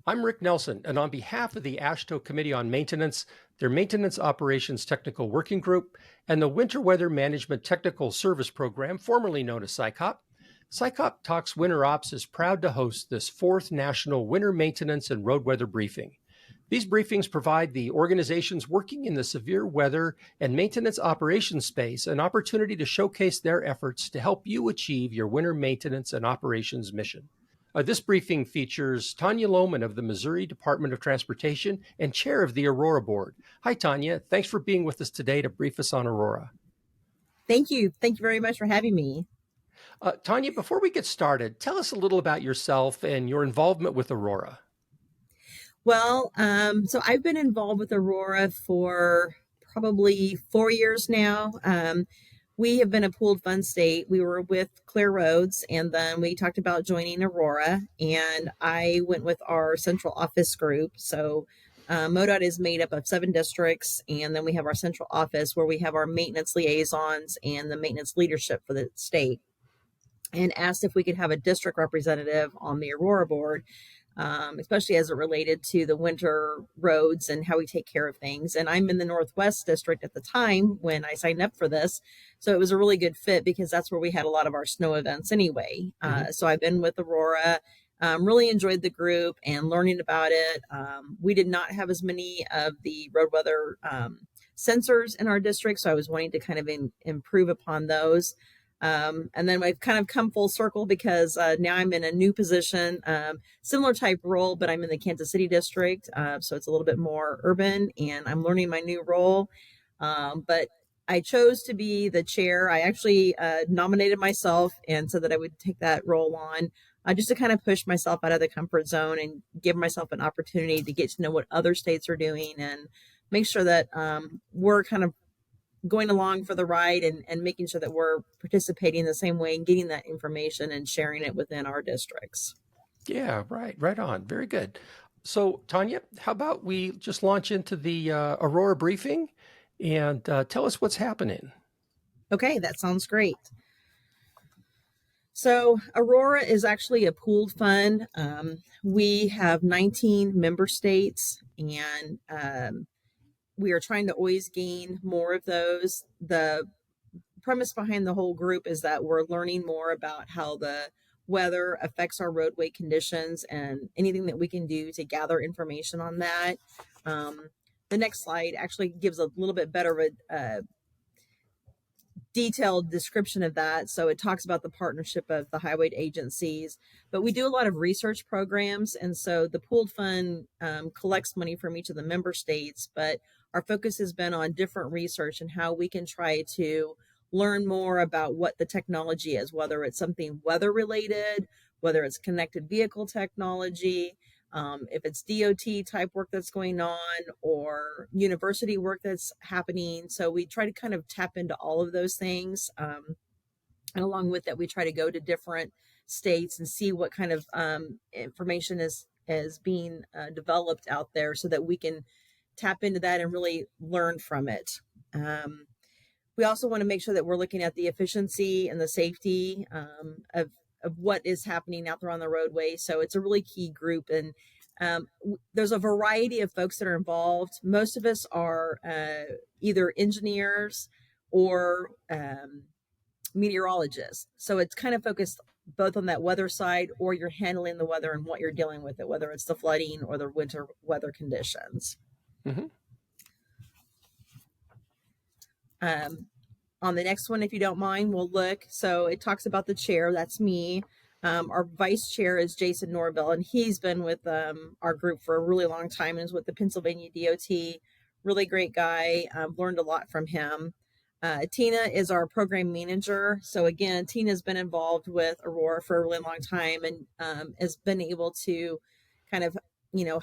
I'm Rick Nelson, and on behalf of the AASHTO Committee on Maintenance, their Maintenance Operations Technical Working Group, and the Winter Weather Management Technical Service Program, formerly known as SICOP, SICOP Talks Winter Ops is proud to host this fourth National Winter Maintenance and Road Weather Briefing. These briefings provide the organizations working in the severe weather and maintenance operations space an opportunity to showcase their efforts to help you achieve your winter maintenance and operations mission. This briefing features Tonya Lohman of the Missouri Department of Transportation and chair of the Aurora Board. Hi, Tonya. Thanks for being with us today to brief us on Aurora. Thank you. Thank you very much for having me. Tonya, before we get started, tell us a little about yourself and your involvement with Aurora. Well, so I've been involved with Aurora for probably 4 years now. We have been a pooled fund state. We were with Clear Roads, and then we talked about joining Aurora, and I went with our central office group. So MoDOT is made up of 7 districts, and then we have our central office where we have our maintenance liaisons and the maintenance leadership for the state, and asked if we could have a district representative on the Aurora board, especially as it related to the winter roads and how we take care of things. And I'm in the Northwest District at the time when I signed up for this. So it was a really good fit because that's where we had a lot of our snow events anyway. So I've been with Aurora, really enjoyed the group and learning about it. We did not have as many of the road weather sensors in our district, so I was wanting to kind of improve upon those. And then I've kind of come full circle because now I'm in a new position, similar type role, but I'm in the Kansas City district. So it's a little bit more urban and I'm learning my new role. But I chose to be the chair. I actually nominated myself and said that I would take that role on just to kind of push myself out of the comfort zone and give myself an opportunity to get to know what other states are doing and make sure that we're kind of going along for the ride and making sure that we're participating the same way and getting that information and sharing it within our districts. Yeah, right on. Very good. So, Tonya, how about we just launch into the Aurora briefing and tell us what's happening? Okay, that sounds great. So Aurora is actually a pooled fund. We have 19 member states, and we are trying to always gain more of those. The premise behind the whole group is that we're learning more about how the weather affects our roadway conditions and anything that we can do to gather information on that. The next slide actually gives a little bit better of a detailed description of that. So it talks about the partnership of the highway agencies, but we do a lot of research programs. And so the pooled fund collects money from each of the member states, but our focus has been on different research and how we can try to learn more about what the technology is, whether it's something weather related, whether it's connected vehicle technology, if it's DOT type work that's going on or university work that's happening. So we try to kind of tap into all of those things. And along with that, we try to go to different states and see what kind of information is being developed out there so that we can tap into that and really learn from it. We also want to make sure that we're looking at the efficiency and the safety of what is happening out there on the roadway. So it's a really key group, and there's a variety of folks that are involved. Most of us are either engineers or meteorologists. So it's kind of focused both on that weather side, or you're handling the weather and what you're dealing with it, whether it's the flooding or the winter weather conditions. Mm-hmm. On the next one, if you don't mind, we'll look. So it talks about the chair. That's me. Our vice chair is Jason Norville, and he's been with our group for a really long time and is with the Pennsylvania DOT. Really great guy. Learned a lot from him. Tina is our program manager. So again, Tina's been involved with Aurora for a really long time and has been able to kind of,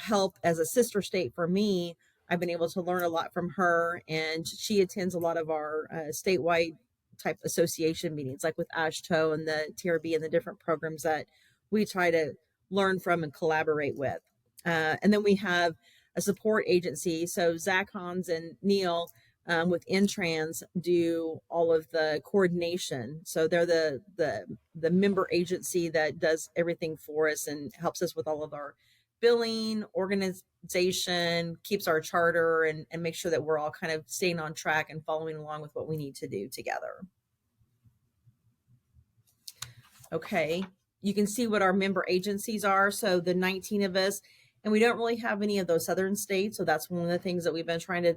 help as a sister state for me. I've been able to learn a lot from her, and she attends a lot of our statewide type association meetings, like with AASHTO and the TRB and the different programs that we try to learn from and collaborate with. And then we have a support agency. So Zach Hans and Neal with Intrans do all of the coordination. So they're the member agency that does everything for us and helps us with all of our billing, organization, keeps our charter, and make sure that we're all kind of staying on track and following along with what we need to do together. Okay, you can see what our member agencies are. So the 19 of us, and we don't really have any of those southern states. So that's one of the things that we've been trying to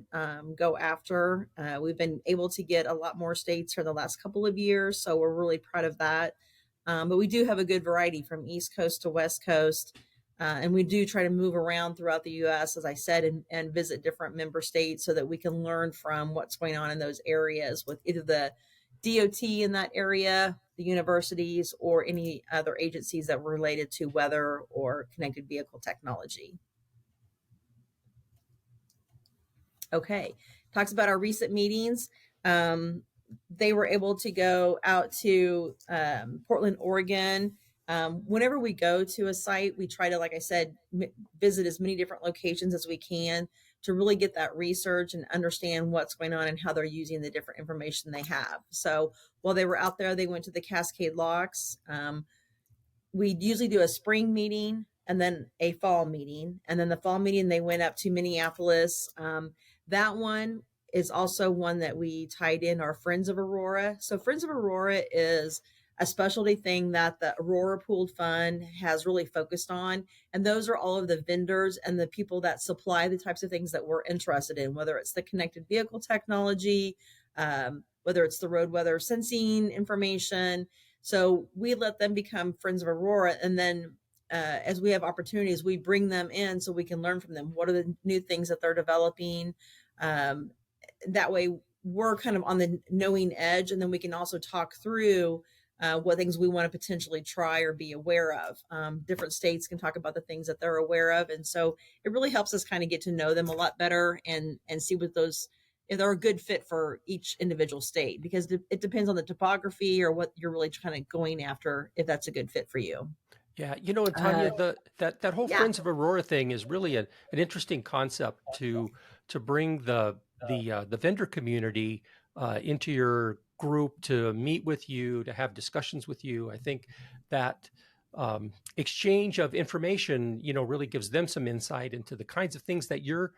go after. We've been able to get a lot more states for the last couple of years. So we're really proud of that. But we do have a good variety from East Coast to West Coast. And we do try to move around throughout the U.S., as I said, and visit different member states so that we can learn from what's going on in those areas with either the DOT in that area, the universities, or any other agencies that were related to weather or connected vehicle technology. Okay, talks about our recent meetings. They were able to go out to Portland, Oregon. Whenever we go to a site, we try to, like I said, visit as many different locations as we can to really get that research and understand what's going on and how they're using the different information they have. So while they were out there, they went to the Cascade Locks. We usually do a spring meeting and then a fall meeting. And then the fall meeting, they went up to Minneapolis. That one is also one that we tied in our Friends of Aurora. So Friends of Aurora is a specialty thing that the Aurora Pooled Fund has really focused on. And those are all of the vendors and the people that supply the types of things that we're interested in, whether it's the connected vehicle technology, whether it's the road weather sensing information. So we let them become Friends of Aurora. And then as we have opportunities, we bring them in so we can learn from them. What are the new things that they're developing? That way we're kind of on the knowing edge, and then we can also talk through what things we want to potentially try or be aware of. Different states can talk about the things that they're aware of. And so it really helps us kind of get to know them a lot better and see what those, if they're a good fit for each individual state, because it depends on the topography or what you're really kind of going after, if that's a good fit for you. Yeah, and Tonya, that whole yeah. Friends of Aurora thing is really an interesting concept to bring the vendor community into your group, to meet with you, to have discussions with you. I think that exchange of information, really gives them some insight into the kinds of things that you're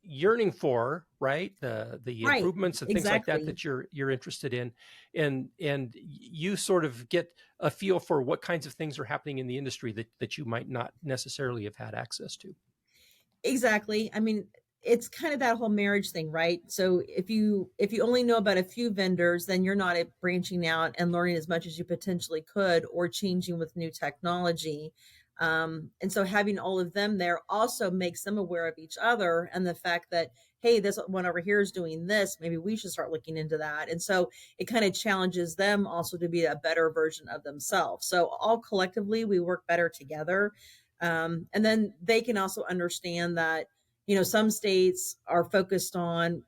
yearning for, right? The Right, improvements and things like exactly. that you're interested in, and you sort of get a feel for what kinds of things are happening in the industry that you might not necessarily have had access to. Exactly. I mean, it's kind of that whole marriage thing, right? So if you only know about a few vendors, then you're not branching out and learning as much as you potentially could, or changing with new technology. And so having all of them there also makes them aware of each other and the fact that, hey, this one over here is doing this, maybe we should start looking into that. And so it kind of challenges them also to be a better version of themselves. So all collectively, we work better together. And then they can also understand that, some states are focused on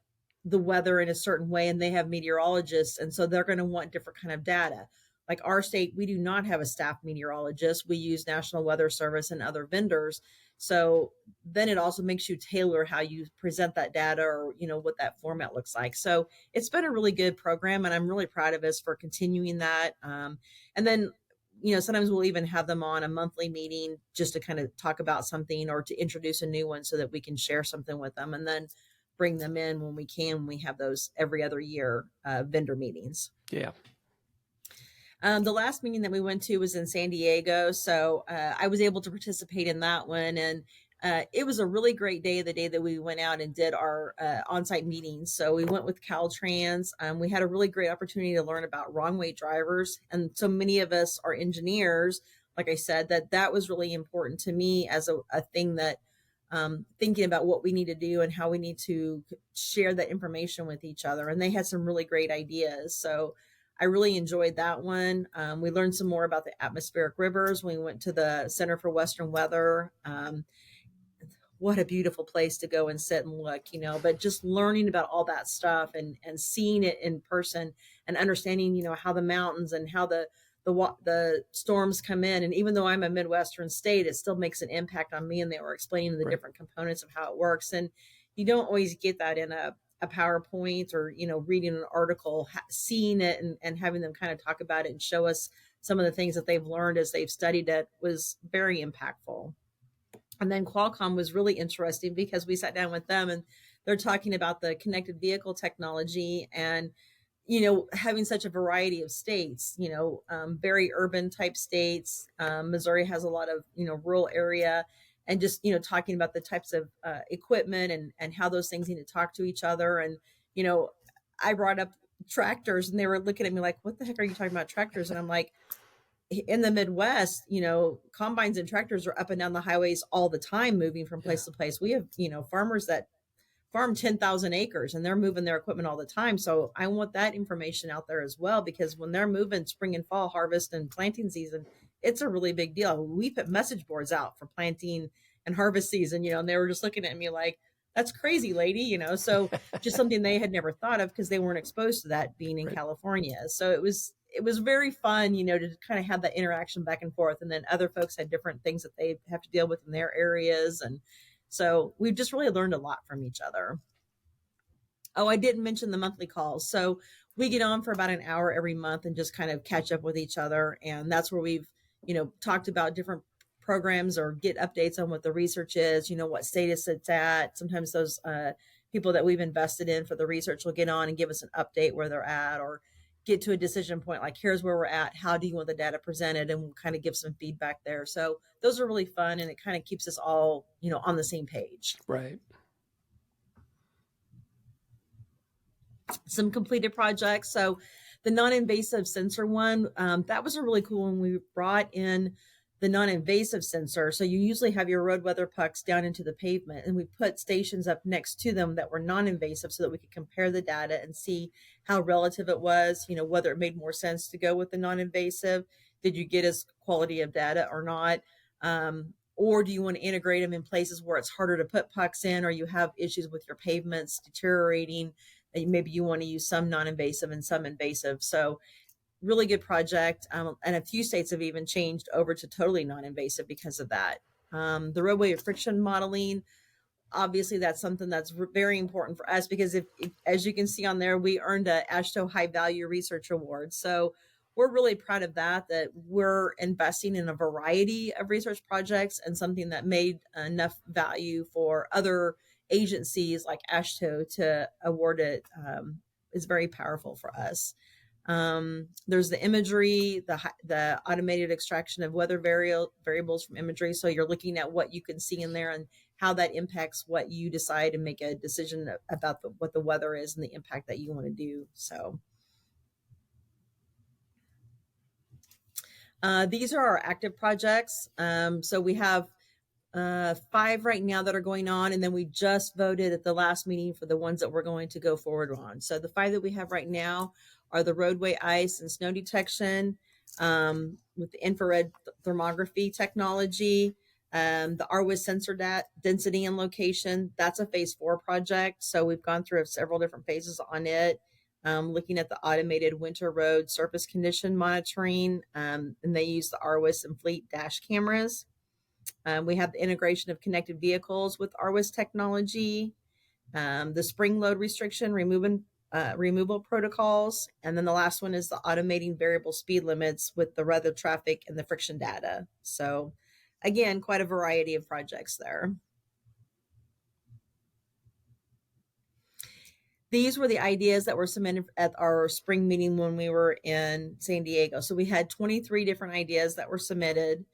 the weather in a certain way, and they have meteorologists. And so they're going to want different kind of data. Like our state, we do not have a staff meteorologist. We use National Weather Service and other vendors. So then it also makes you tailor how you present that data, or, what that format looks like. So it's been a really good program, and I'm really proud of us for continuing that. And then, sometimes we'll even have them on a monthly meeting just to kind of talk about something or to introduce a new one so that we can share something with them, and then bring them in when we can, when we have those every other year vendor meetings. Yeah. The last meeting that we went to was in San Diego. So I was able to participate in that one. And it was a really great day, the day that we went out and did our on-site meetings. So we went with Caltrans. We had a really great opportunity to learn about wrong way drivers. And so many of us are engineers. Like I said, that was really important to me as a thing that thinking about what we need to do and how we need to share that information with each other. And they had some really great ideas. So I really enjoyed that one. We learned some more about the atmospheric rivers. We went to the Center for Western Weather. What a beautiful place to go and sit and look, but just learning about all that stuff and seeing it in person and understanding, how the mountains and how the storms come in. And even though I'm a Midwestern state, it still makes an impact on me. And they were explaining the different components of how it works. And you don't always get that in a PowerPoint or, reading an article, seeing it and having them kind of talk about it and show us some of the things that they've learned as they've studied it was very impactful. And then Qualcomm was really interesting because we sat down with them and they're talking about the connected vehicle technology and, having such a variety of states, very urban type states. Missouri has a lot of, rural area, and just, talking about the types of equipment and how those things need to talk to each other. And, I brought up tractors and they were looking at me like, what the heck are you talking about tractors? And I'm like, in the Midwest, combines and tractors are up and down the highways all the time, moving from place to place. We have, farmers that farm 10,000 acres and they're moving their equipment all the time. So I want that information out there as well, because when they're moving spring and fall harvest and planting season, it's a really big deal. We put message boards out for planting and harvest season, and they were just looking at me like, that's crazy, lady, so just something they had never thought of because they weren't exposed to that being in California. So it was very fun, to kind of have that interaction back and forth. And then other folks had different things that they have to deal with in their areas. And so we've just really learned a lot from each other. Oh, I didn't mention the monthly calls. So we get on for about an hour every month and just kind of catch up with each other. And that's where we've, talked about different programs or get updates on what the research is, what status it's at. Sometimes those people that we've invested in for the research will get on and give us an update where they're at, or get to a decision point, like here's where we're at, how do you want the data presented, and we'll kind of give some feedback there. So those are really fun, and it kind of keeps us all, on the same page. Right. Some completed projects. So the non-invasive sensor one, that was a really cool one. We brought in the non-invasive sensor. So you usually have your road weather pucks down into the pavement, and we put stations up next to them that were non-invasive so that we could compare the data and see how relative it was, whether it made more sense to go with the non-invasive. Did you get as quality of data or not? Or do you want to integrate them in places where it's harder to put pucks in, or you have issues with your pavements deteriorating, and maybe you want to use some non-invasive and some invasive. So really good project. And a few states have even changed over to totally non-invasive because of that. The roadway friction modeling, obviously that's something that's very important for us, because if as you can see on there, we earned a AASHTO High Value Research Award. So we're really proud of that we're investing in a variety of research projects, and something that made enough value for other agencies like AASHTO to award it is very powerful for us. There's the imagery, the automated extraction of weather variables from imagery. So you're looking at what you can see in there and how that impacts what you decide and make a decision about what the weather is and the impact that you want to do. So these are our active projects. So we have 5 right now that are going on, and then we just voted at the last meeting for the ones that we're going to go forward on. So the 5 that we have right now are the roadway ice and snow detection with the infrared thermography technology, the RWIS sensor density and location. That's a phase 4 project. So we've gone through several different phases on it, looking at the automated winter road surface condition monitoring, and they use the RWIS and fleet dash cameras. We have the integration of connected vehicles with RWIS technology, the spring load restriction removal protocols, and then the last one is the automating variable speed limits with the weather traffic and the friction data. So again, quite a variety of projects there. These were the ideas that were submitted at our spring meeting when we were in San Diego. So we had 23 different ideas that were submitted.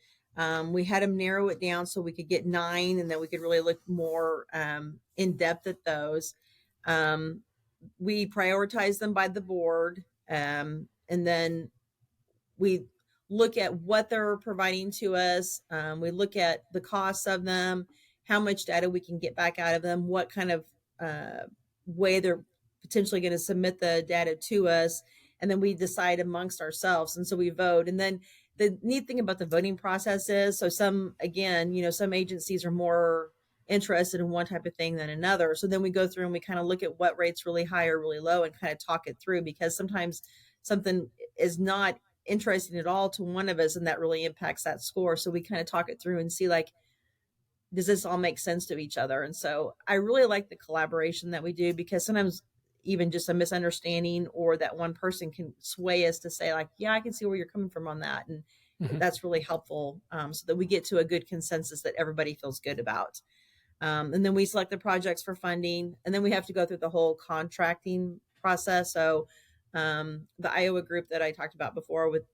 We had them narrow it down so we could get 9, and then we could really look more in depth at those. We prioritized them by the board, and then we look at what they're providing to us. We look at the costs of them, how much data we can get back out of them, what kind of way they're potentially going to submit the data to us, and then we decide amongst ourselves. And so we vote. And then the neat thing about the voting process is, so some agencies are more interested in one type of thing than another. So then we go through and we kind of look at what rates really high or really low and kind of talk it through, because sometimes something is not interesting at all to one of us, and that really impacts that score. So we kind of talk it through and see, like, does this all make sense to each other? And so I really like the collaboration that we do, because sometimes even just a misunderstanding, or that one person can sway us to say like, yeah, I can see where you're coming from on that. And that's really helpful, so that we get to a good consensus that everybody feels good about. And then we select the projects for funding, and then we have to go through the whole contracting process. So the Iowa group that I talked about before with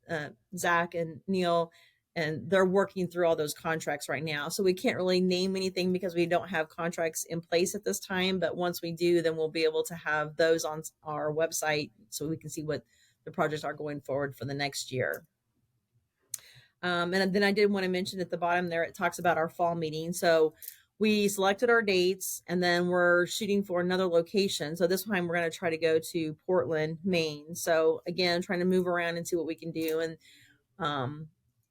Zach and Neal, and they're working through all those contracts right now. So we can't really name anything because we don't have contracts in place at this time. But once we do, then we'll be able to have those on our website so we can see what the projects are going forward for the next year. And then I did want to mention at the bottom there, it talks about our fall meeting. So we selected our dates, and then we're shooting for another location. So this time we're going to try to go to Portland, Maine. So again, trying to move around and see what we can do. And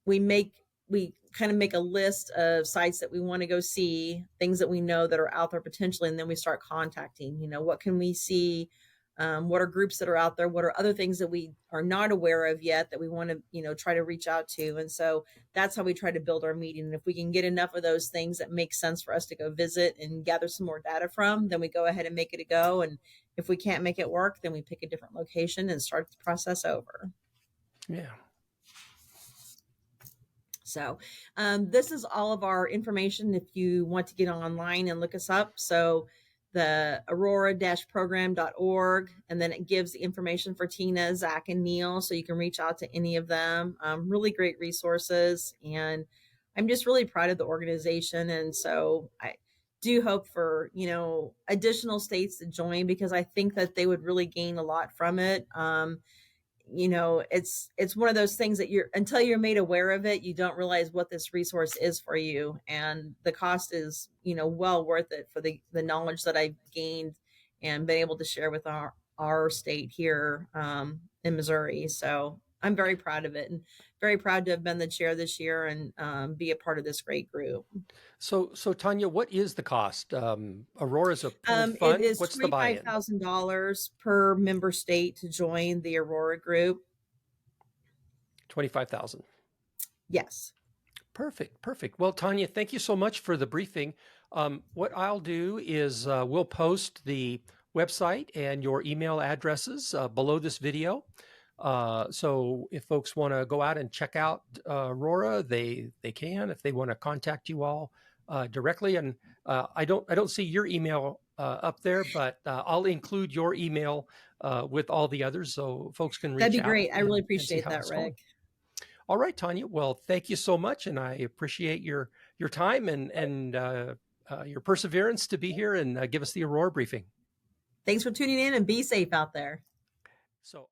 we kind of make a list of sites that we want to go see, things that we know that are out there potentially. And then we start contacting, what can we see? What are groups that are out there? What are other things that we are not aware of yet that we want to, try to reach out to? And so that's how we try to build our meeting. And if we can get enough of those things that make sense for us to go visit and gather some more data from, then we go ahead and make it a go. And if we can't make it work, then we pick a different location and start the process over. Yeah. So this is all of our information if you want to get online and look us up. So the aurora-program.org, and then it gives the information for Tina, Zach, and Neal, so you can reach out to any of them. Really great resources, and I'm just really proud of the organization. And so I do hope for, additional states to join, because I think that they would really gain a lot from it. It's one of those things that until you're made aware of it, you don't realize what this resource is for you. And the cost is, well worth it for the knowledge that I've gained and been able to share with our state here in Missouri. So I'm very proud of it, and very proud to have been the chair this year and be a part of this great group. So Tonya, what is the cost? Aurora's a pooled fund. It is What's the buy-in? $25,000 per member state to join the Aurora group. 25,000. Yes. Perfect. Well, Tonya, thank you so much for the briefing. What I'll do is we'll post the website and your email addresses below this video. So if folks want to go out and check out Aurora, they can. If they want to contact you all directly, and I don't see your email up there, but I'll include your email with all the others, so folks can reach out. That'd be great. I really appreciate that, Rick. All right, Tonya. Well, thank you so much, and I appreciate your time and your perseverance to be here and give us the Aurora briefing. Thanks for tuning in, and be safe out there. So.